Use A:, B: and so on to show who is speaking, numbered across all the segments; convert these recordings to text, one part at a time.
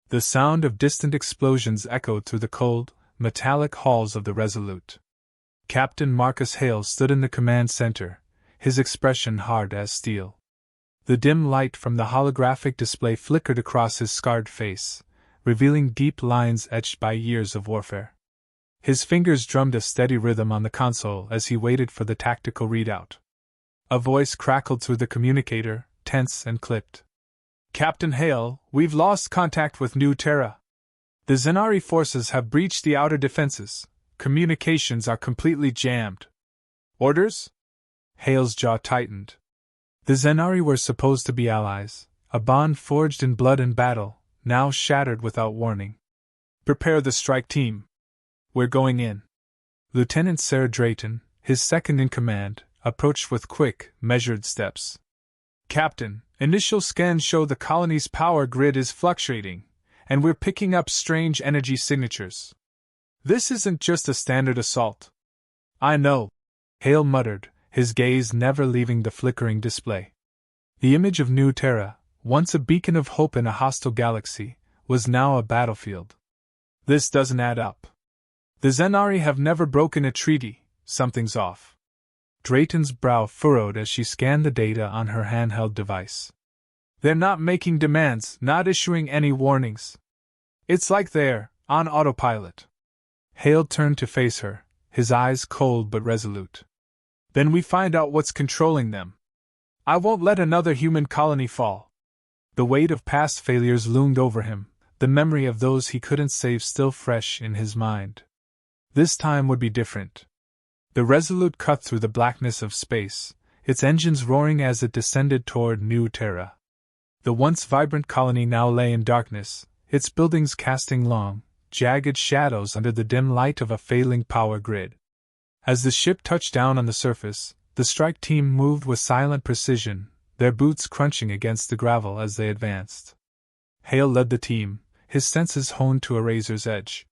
A: The sound of distant explosions echoed through the cold, metallic halls of the Resolute. Captain Marcus Hale stood in the command center, his expression hard as steel. The dim light from the holographic display flickered across his scarred face, revealing deep lines etched by years of warfare. His fingers drummed a steady rhythm on the console as he waited for the tactical readout. A voice crackled through the communicator, tense and clipped. "Captain Hale, we've lost contact with New Terra. The Zenari forces have breached the outer defenses. Communications are completely jammed." "Orders?" Hale's jaw tightened. The Zenari were supposed to be allies, a bond forged in blood and battle, now shattered without warning. "Prepare the strike team. We're going in." Lieutenant Sarah Drayton, his second in command, approached with quick, measured steps. "Captain, initial scans show the colony's power grid is fluctuating, and we're picking up strange energy signatures. This isn't just a standard assault." "I know," Hale muttered, his gaze never leaving the flickering display. The image of New Terra, once a beacon of hope in a hostile galaxy, was now a battlefield. "This doesn't add up. The Zenari have never broken a treaty. Something's off." Drayton's brow furrowed as she scanned the data on her handheld device. "They're not making demands, not issuing any warnings. It's like they're on autopilot." Hale turned to face her, his eyes cold but resolute. "Then we find out what's controlling them. I won't let another human colony fall." The weight of past failures loomed over him, the memory of those he couldn't save still fresh in his mind. This time would be different. The Resolute cut through the blackness of space, its engines roaring as it descended toward New Terra. The once vibrant colony now lay in darkness, its buildings casting long, jagged shadows under the dim light of a failing power grid. As the ship touched down on the surface, the strike team moved with silent precision, their boots crunching against the gravel as they advanced. Hale led the team, his senses honed to a razor's edge.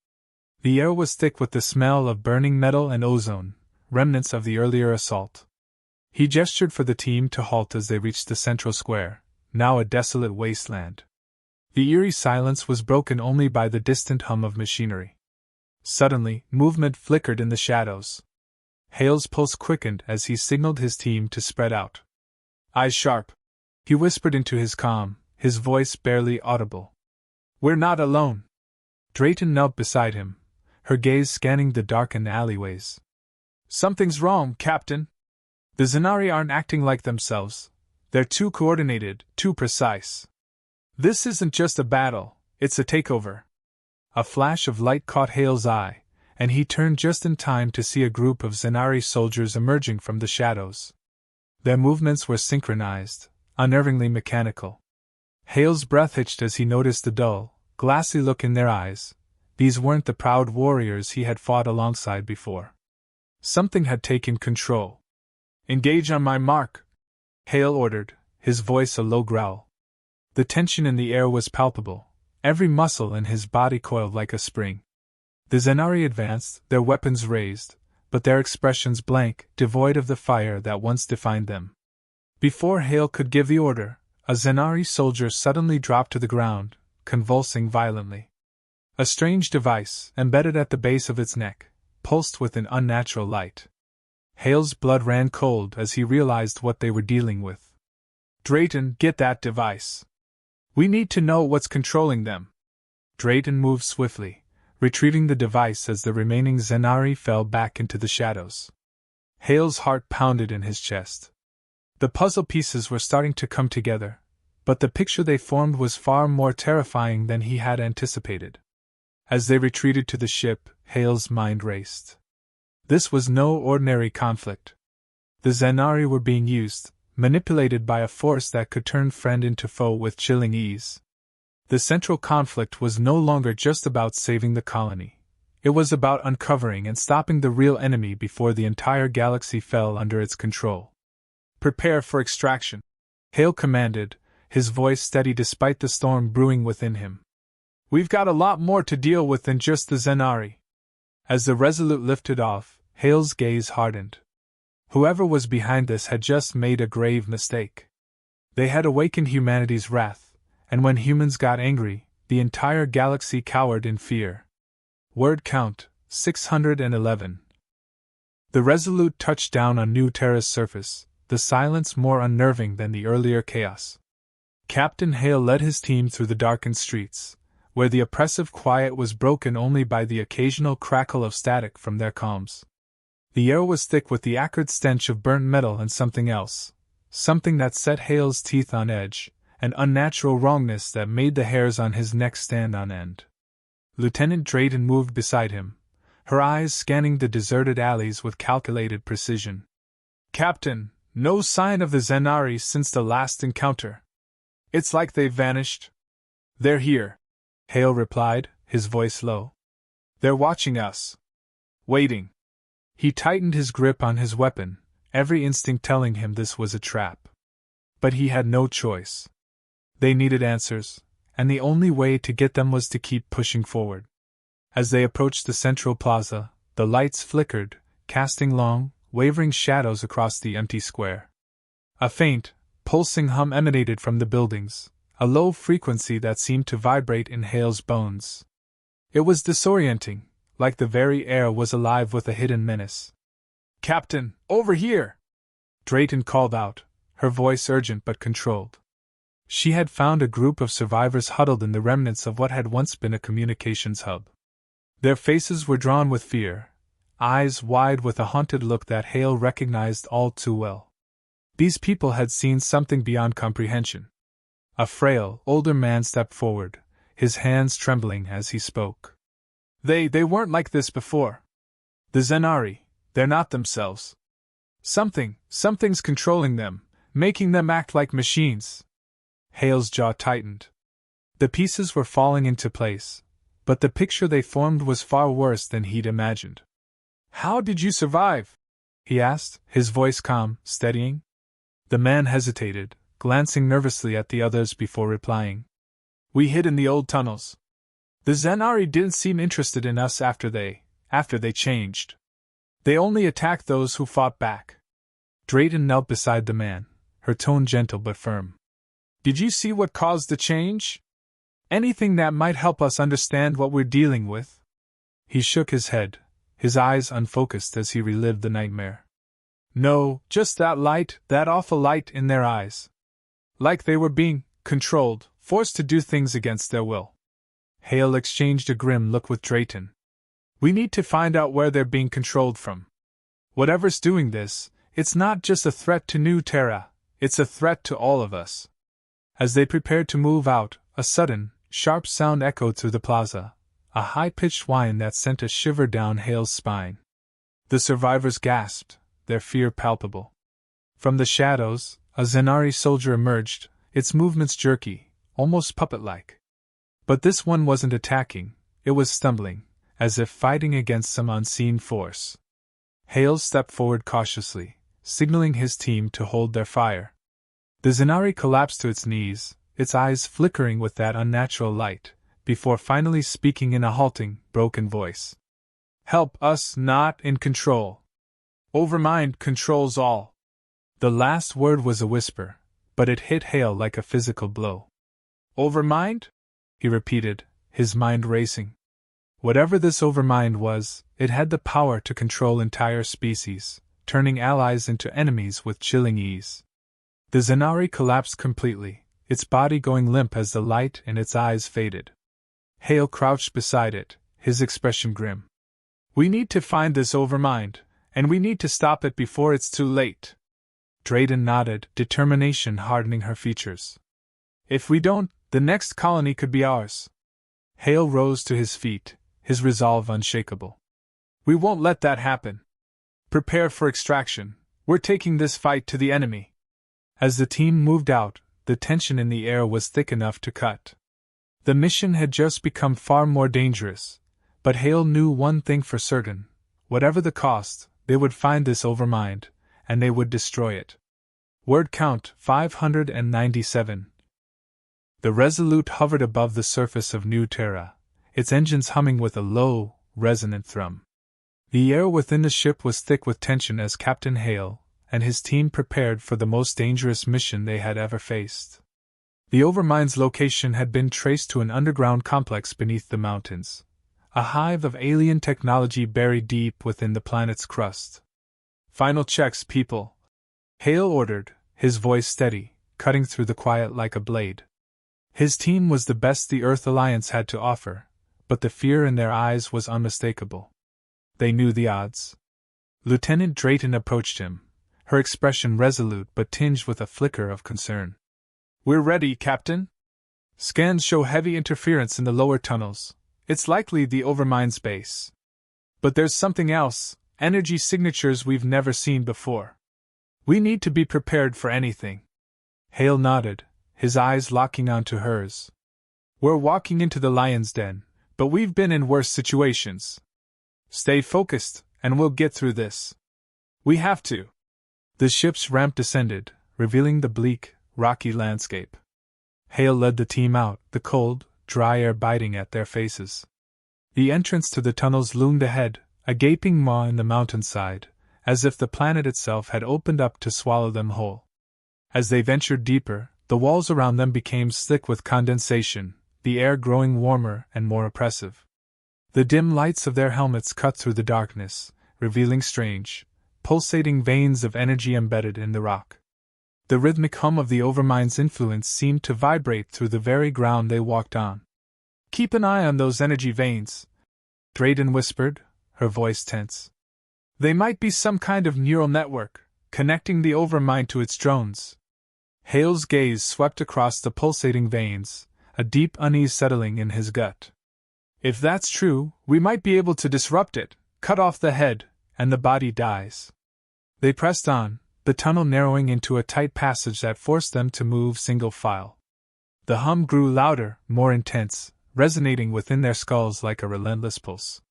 A: The air was thick with the smell of burning metal and ozone, remnants of the earlier assault. He gestured for the team to halt as they reached the central square, now a desolate wasteland. The eerie silence was broken only by the distant hum of machinery. Suddenly, movement flickered in the shadows. Hale's pulse quickened as he signaled his team to spread out. "Eyes sharp," he whispered into his comm, his voice barely audible. "We're not alone." Drayton knelt beside him, her gaze scanning the darkened alleyways. "Something's wrong, Captain. The Zenari aren't acting like themselves. They're too coordinated, too precise. This isn't just a battle, it's a takeover." A flash of light caught Hale's eye, and he turned just in time to see a group of Zenari soldiers emerging from the shadows. Their movements were synchronized, unnervingly mechanical. Hale's breath hitched as he noticed the dull, glassy look in their eyes. These weren't the proud warriors he had fought alongside before. Something had taken control. "Engage on my mark," Hale ordered, his voice a low growl. The tension in the air was palpable, every muscle in his body coiled like a spring. The Zenari advanced, their weapons raised, but their expressions blank, devoid of the fire that once defined them. Before Hale could give the order, a Zenari soldier suddenly dropped to the ground, convulsing violently. A strange device, embedded at the base of its neck, pulsed with an unnatural light. Hale's blood ran cold as he realized what they were dealing with. "Drayton, get that device. We need to know what's controlling them." Drayton moved swiftly, retrieving the device as the remaining Zenari fell back into the shadows. Hale's heart pounded in his chest. The puzzle pieces were starting to come together, but the picture they formed was far more terrifying than he had anticipated. As they retreated to the ship, Hale's mind raced. This was no ordinary conflict. The Zenari were being used, manipulated by a force that could turn friend into foe with chilling ease. The central conflict was no longer just about saving the colony. It was about uncovering and stopping the real enemy before the entire galaxy fell under its control. "Prepare for extraction," Hale commanded, his voice steady despite the storm brewing within him. "We've got a lot more to deal with than just the Zenari." As the Resolute lifted off, Hale's gaze hardened. Whoever was behind this had just made a grave mistake. They had awakened humanity's wrath, and when humans got angry, the entire galaxy cowered in fear. Word count 611. The Resolute touched down on New Terra's surface, the silence more unnerving than the earlier chaos. Captain Hale led his team through the darkened streets, where the oppressive quiet was broken only by the occasional crackle of static from their comms. The air was thick with the acrid stench of burnt metal and something else, something that set Hale's teeth on edge, an unnatural wrongness that made the hairs on his neck stand on end. Lieutenant Drayton moved beside him, her eyes scanning the deserted alleys with calculated precision. "Captain, no sign of the Zenari since the last encounter. It's like they've vanished." "They're here," Hale replied, his voice low. "They're watching us. Waiting." He tightened his grip on his weapon, every instinct telling him this was a trap. But he had no choice. They needed answers, and the only way to get them was to keep pushing forward. As they approached the central plaza, the lights flickered, casting long, wavering shadows across the empty square. A faint, pulsing hum emanated from the buildings, a low frequency that seemed to vibrate in Hale's bones. It was disorienting, like the very air was alive with a hidden menace. "Captain, over here!" Drayton called out, her voice urgent but controlled. She had found a group of survivors huddled in the remnants of what had once been a communications hub. Their faces were drawn with fear, eyes wide with a haunted look that Hale recognized all too well. These people had seen something beyond comprehension. A frail, older man stepped forward, his hands trembling as he spoke. They weren't like this before. The Zenari, they're not themselves. Something's controlling them, making them act like machines." Hale's jaw tightened. The pieces were falling into place, but the picture they formed was far worse than he'd imagined. "How did you survive?" he asked, his voice calm, steadying. The man hesitated, glancing nervously at the others before replying. "We hid in the old tunnels. The Zenari didn't seem interested in us after they changed. They only attacked those who fought back." Drayton knelt beside the man, her tone gentle but firm. "Did you see what caused the change? Anything that might help us understand what we're dealing with?" He shook his head, his eyes unfocused as he relived the nightmare. "No, just that light, that awful light in their eyes. Like they were being controlled, forced to do things against their will." Hale exchanged a grim look with Drayton. "We need to find out where they're being controlled from. Whatever's doing this, it's not just a threat to New Terra, it's a threat to all of us." As they prepared to move out, a sudden, sharp sound echoed through the plaza, a high-pitched whine that sent a shiver down Hale's spine. The survivors gasped, their fear palpable. From the shadows, a Zenari soldier emerged, its movements jerky, almost puppet-like. But this one wasn't attacking, it was stumbling, as if fighting against some unseen force. Hale stepped forward cautiously, signaling his team to hold their fire. The Zenari collapsed to its knees, its eyes flickering with that unnatural light, before finally speaking in a halting, broken voice. "Help us not in control. Overmind controls all." The last word was a whisper, but it hit Hale like a physical blow. "Overmind?" he repeated, his mind racing. Whatever this overmind was, it had the power to control entire species, turning allies into enemies with chilling ease. The Zenari collapsed completely, its body going limp as the light in its eyes faded. Hale crouched beside it, his expression grim. "We need to find this overmind, and we need to stop it before it's too late." Drayton nodded, determination hardening her features. "If we don't, the next colony could be ours." Hale rose to his feet, his resolve unshakable. "We won't let that happen. Prepare for extraction. We're taking this fight to the enemy." As the team moved out, the tension in the air was thick enough to cut. The mission had just become far more dangerous, but Hale knew one thing for certain: whatever the cost, they would find this overmind, and they would destroy it. Word count 597. The Resolute hovered above the surface of New Terra, its engines humming with a low, resonant thrum. The air within the ship was thick with tension as Captain Hale and his team prepared for the most dangerous mission they had ever faced. The Overmind's location had been traced to an underground complex beneath the mountains, a hive of alien technology buried deep within the planet's crust. "Final checks, people," Hale ordered, his voice steady, cutting through the quiet like a blade. His team was the best the Earth Alliance had to offer, but the fear in their eyes was unmistakable. They knew the odds. Lieutenant Drayton approached him, her expression resolute but tinged with a flicker of concern. "We're ready, Captain. Scans show heavy interference in the lower tunnels. It's likely the Overmind's base. But there's something else, energy signatures we've never seen before. We need to be prepared for anything." Hale nodded, his eyes locking onto hers. "We're walking into the lion's den, but we've been in worse situations. Stay focused, and we'll get through this. We have to." The ship's ramp descended, revealing the bleak, rocky landscape. Hale led the team out, the cold, dry air biting at their faces. The entrance to the tunnels loomed ahead, a gaping maw in the mountainside, as if the planet itself had opened up to swallow them whole. As they ventured deeper, the walls around them became slick with condensation, the air growing warmer and more oppressive. The dim lights of their helmets cut through the darkness, revealing strange, pulsating veins of energy embedded in the rock. The rhythmic hum of the Overmind's influence seemed to vibrate through the very ground they walked on. "Keep an eye on those energy veins," Drayton whispered, her voice tense. "They might be some kind of neural network, connecting the Overmind to its drones." Hale's gaze swept across the pulsating veins, a deep unease settling in his gut. "If that's true, we might be able to disrupt it, cut off the head, and the body dies." They pressed on, the tunnel narrowing into a tight passage that forced them to move single file. The hum grew louder, more intense, resonating within their skulls like a relentless pulse.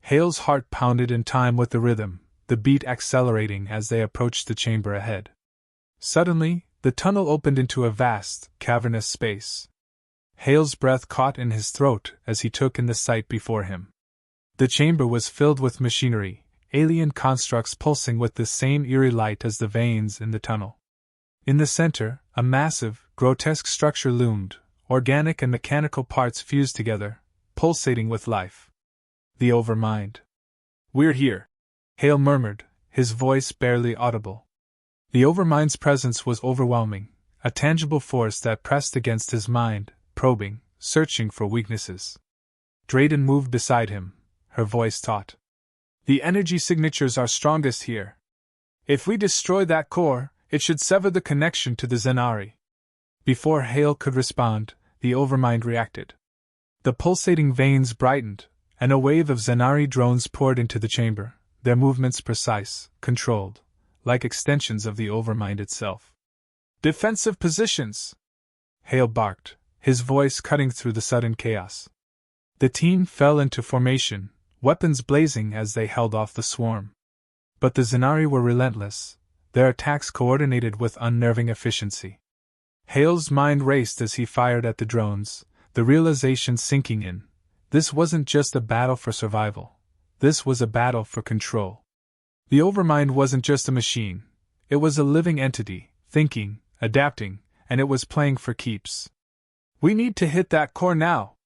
A: Hale's heart pounded in time with the rhythm, the beat accelerating as they approached the chamber ahead. Suddenly, the tunnel opened into a vast, cavernous space. Hale's breath caught in his throat as he took in the sight before him. The chamber was filled with machinery, alien constructs pulsing with the same eerie light as the veins in the tunnel. In the center, a massive, grotesque structure loomed, organic and mechanical parts fused together, pulsating with life. The Overmind. "We're here," Hale murmured, his voice barely audible. The Overmind's presence was overwhelming, a tangible force that pressed against his mind, probing, searching for weaknesses. Drayton moved beside him, her voice taut. "The energy signatures are strongest here. If we destroy that core, it should sever the connection to the Zenari." Before Hale could respond, the Overmind reacted. The pulsating veins brightened, and a wave of Zenari drones poured into the chamber, their movements precise, controlled, like extensions of the Overmind itself. "Defensive positions!" Hale barked, his voice cutting through the sudden chaos. The team fell into formation, weapons blazing as they held off the swarm. But the Zenari were relentless, their attacks coordinated with unnerving efficiency. Hale's mind raced as he fired at the drones, the realization sinking in. This wasn't just a battle for survival. This was a battle for control. The Overmind wasn't just a machine. It was a living entity, thinking, adapting, and it was playing for keeps. "We need to hit that core now!"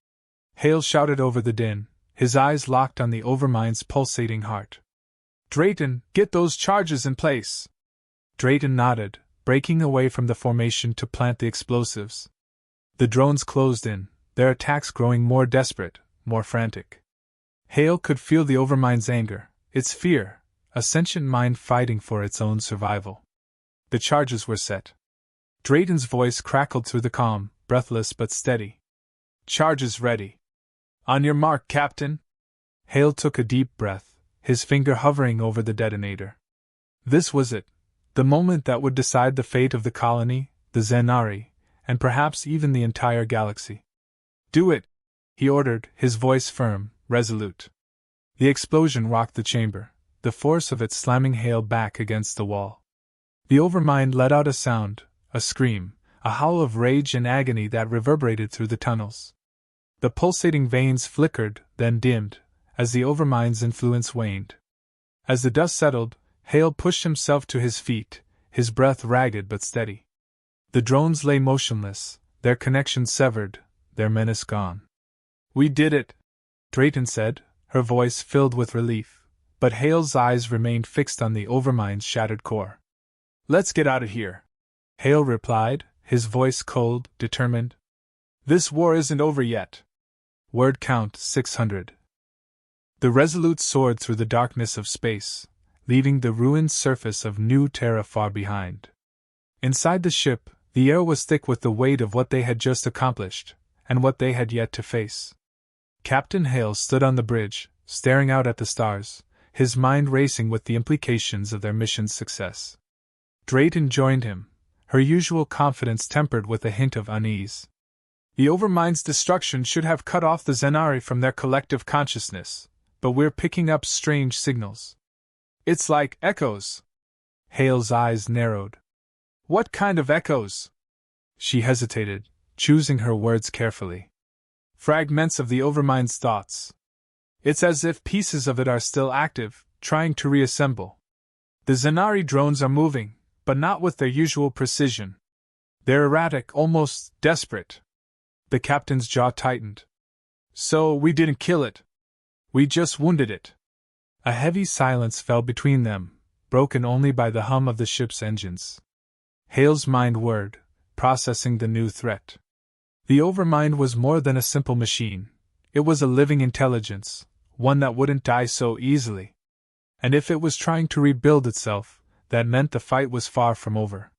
A: Hale shouted over the din, his eyes locked on the Overmind's pulsating heart. "Drayton, get those charges in place!" Drayton nodded, breaking away from the formation to plant the explosives. The drones closed in, their attacks growing more desperate, more frantic. Hale could feel the Overmind's anger, its fear, a sentient mind fighting for its own survival. The charges were set. Drayton's voice crackled through the calm, breathless but steady. "Charges ready. On your mark, Captain." Hale took a deep breath, his finger hovering over the detonator. This was it, the moment that would decide the fate of the colony, the Zenari, and perhaps even the entire galaxy. "Do it," he ordered, his voice firm, resolute. The explosion rocked the chamber, the force of it slamming Hale back against the wall. The Overmind let out a sound, a scream, a howl of rage and agony that reverberated through the tunnels. The pulsating veins flickered, then dimmed, as the Overmind's influence waned. As the dust settled, Hale pushed himself to his feet, his breath ragged but steady. The drones lay motionless, Their connection severed, their menace gone. "We did it," Drayton said, her voice filled with relief, but Hale's eyes remained fixed on the Overmind's shattered core. "Let's get out of here," Hale replied, his voice cold, determined. "This war isn't over yet." Word count 600. The Resolute soared through the darkness of space, leaving the ruined surface of New Terra far behind. Inside the ship, the air was thick with the weight of what they had just accomplished, and what they had yet to face. Captain Hale stood on the bridge, staring out at the stars, his mind racing with the implications of their mission's success. Drayton joined him, her usual confidence tempered with a hint of unease. "The Overmind's destruction should have cut off the Zenari from their collective consciousness, but we're picking up strange signals. It's like echoes." Hale's eyes narrowed. "What kind of echoes?" She hesitated, choosing her words carefully. "Fragments of the Overmind's thoughts. It's as if pieces of it are still active, trying to reassemble. The Zenari drones are moving, but not with their usual precision. They're erratic, almost desperate." The captain's jaw tightened. "So we didn't kill it. We just wounded it." A heavy silence fell between them, broken only by the hum of the ship's engines. Hale's mind whirred, processing the new threat. The Overmind was more than a simple machine. It was a living intelligence, one that wouldn't die so easily. And if it was trying to rebuild itself, that meant the fight was far from over.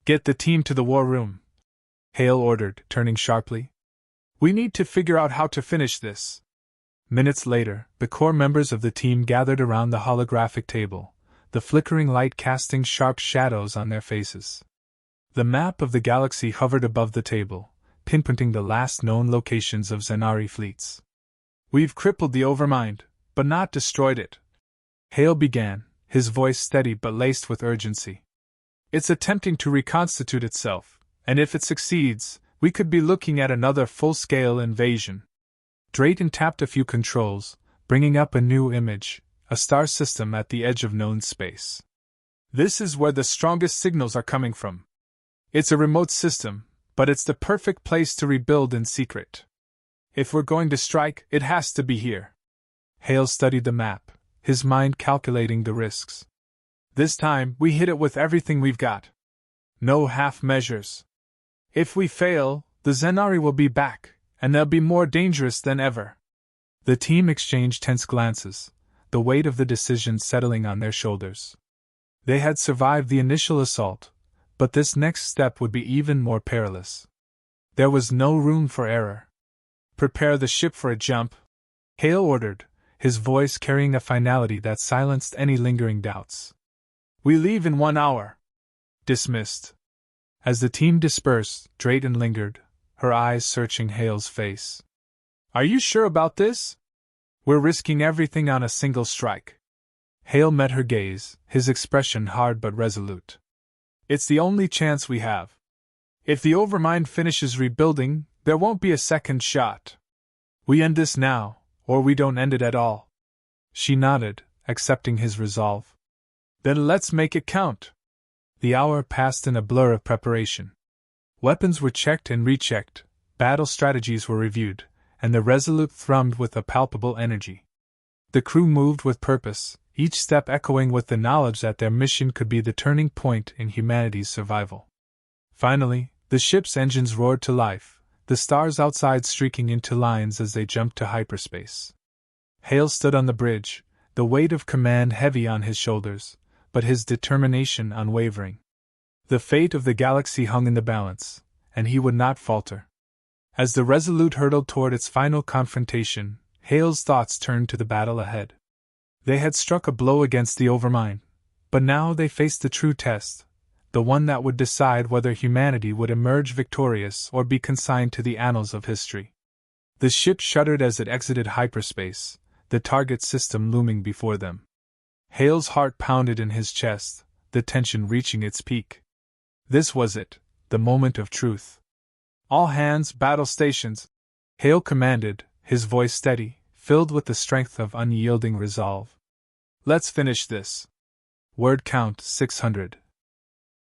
A: "Get the team to the war room," Hale ordered, turning sharply. "We need to figure out how to finish this." Minutes later, the core members of the team gathered around the holographic table, the flickering light casting sharp shadows on their faces. The map of the galaxy hovered above the table, pinpointing the last known locations of Zenari fleets. "We've crippled the Overmind, but not destroyed it," Hale began, his voice steady but laced with urgency. "It's attempting to reconstitute itself, and if it succeeds, we could be looking at another full-scale invasion." Drayton tapped a few controls, bringing up a new image, a star system at the edge of known space. "This is where the strongest signals are coming from. It's a remote system, but it's the perfect place to rebuild in secret. If we're going to strike, it has to be here." Hale studied the map, his mind calculating the risks. "This time, we hit it with everything we've got. No half measures. If we fail, the Zenari will be back, and they'll be more dangerous than ever." The team exchanged tense glances, the weight of the decision settling on their shoulders. They had survived the initial assault, but this next step would be even more perilous. There was no room for error. "Prepare the ship for a jump," Hale ordered, his voice carrying a finality that silenced any lingering doubts. "We leave in 1 hour." "Dismissed." As the team dispersed, Drayton lingered, her eyes searching Hale's face. "Are you sure about this? We're risking everything on a single strike." Hale met her gaze, his expression hard but resolute. "It's the only chance we have. If the Overmind finishes rebuilding, there won't be a second shot. We end this now, or we don't end it at all." She nodded, accepting his resolve. "Then let's make it count." The hour passed in a blur of preparation. Weapons were checked and rechecked, battle strategies were reviewed, and the Resolute thrummed with a palpable energy. The crew moved with purpose, each step echoing with the knowledge that their mission could be the turning point in humanity's survival. Finally, the ship's engines roared to life, the stars outside streaking into lines as they jumped to hyperspace. Hale stood on the bridge, the weight of command heavy on his shoulders, but his determination unwavering. The fate of the galaxy hung in the balance, and he would not falter. As the Resolute hurtled toward its final confrontation, Hale's thoughts turned to the battle ahead. They had struck a blow against the Overmind, but now they faced the true test, the one that would decide whether humanity would emerge victorious or be consigned to the annals of history. The ship shuddered as it exited hyperspace, the target system looming before them. Hale's heart pounded in his chest, the tension reaching its peak. This was it, the moment of truth. "All hands, battle stations," Hale commanded, his voice steady, filled with the strength of unyielding resolve. "Let's finish this." Word count 600.